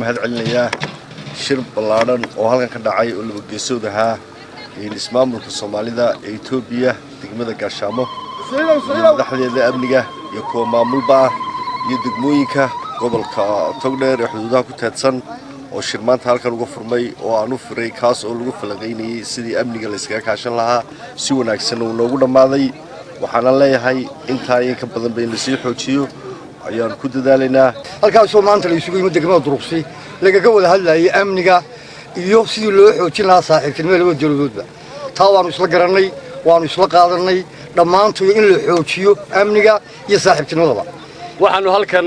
mahad celinayaa shir ballaaran oo halkan ka dhacay oo laba geesood ahaa ismaamulka Soomaalida ee Itoobiya degmada Gaashaamo madaxdeeda amniga iyo kuwa maamulba iyo degmooyinka gobolka Togdheer ee xuduudaha ku teedsan oo shir maanta halkan uga furmay oo aanu furay kaas oo lagu falaqeynayay sidii amniga la iskaga kaashan lahaa si wanaagsan oo noogu dhamaaday waxaan leeyahay inta ay ka badan bay la sii xoojiyo ayaan ku dadaalaynaa halkaas oo maanta la isugu yimid degmada Duruqsi laga wada hadlayay amniga iyo sidii loo xoojin lahaa saaxiibtinimada labada dawladoodba taa waanu isla garanay waanu isla qaadanay dhamaantood in la xoojiyo amniga iyo saaxiibtinimadaba waxaanu halkan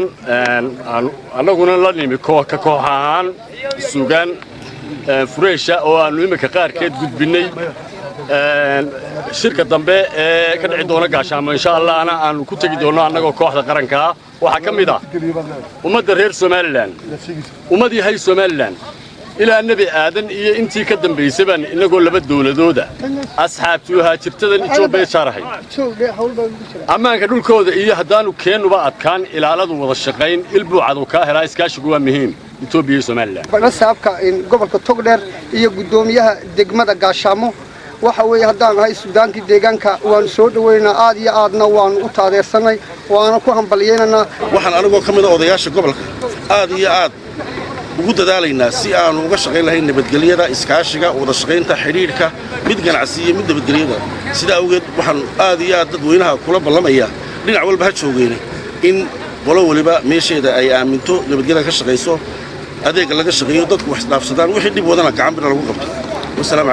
anaguna la nimi koox ahaan suugaan fureesha oo aanu imika qaarkeed gudbinay shirka dambe ee ka dhici doona Gaashaamo insha Allah aanu ku tagi doono anagoo kooxda qaranka waxa kamid ah ummadda reer Soomaaliland ummadii hay Soomaaliland ilaa nabi aadan iyo intii ka dambeysay baan inagoo laba dawladooda asxaabtu haajirtadan Itoobiya saarahay amaanka dhulkooda iyo hadaanu keenuba adkaan ilaaladu wada shaqayn ilbuucadu ka helaa iskaashigu waa muhiim Itoobiya iyo Soomaaliland saabka in gobolka Togdheer iyo gudoomiyaha degmada Gaashaamo waxa weeye hadaan hay Suudaanki deegaanka waan soo dhaweynaa aad iyo aadna waan u taageersanay waana ku hambalyeynaa waxaan anigoo kamid ah odayaasha gobolka aad iyo aad ugu dadaalaynaa si aanu uga shaqayn lahayn nabadgelyada iskaashiga wada shaqaynta xiriirka mid ganacsi iyo mid nabadgelyada sida awgeed waxaan aad iyo aad dadweynaha kula ballamaya dhinac walba ha joogeen in qolo waliba meesheeda ay aaminto nabadgelyada ka shaqayso adeeg laga shaqeeyo dadku wax dhaafsadaan wixii dib wadana gacan bir lagu qabto wassalaamu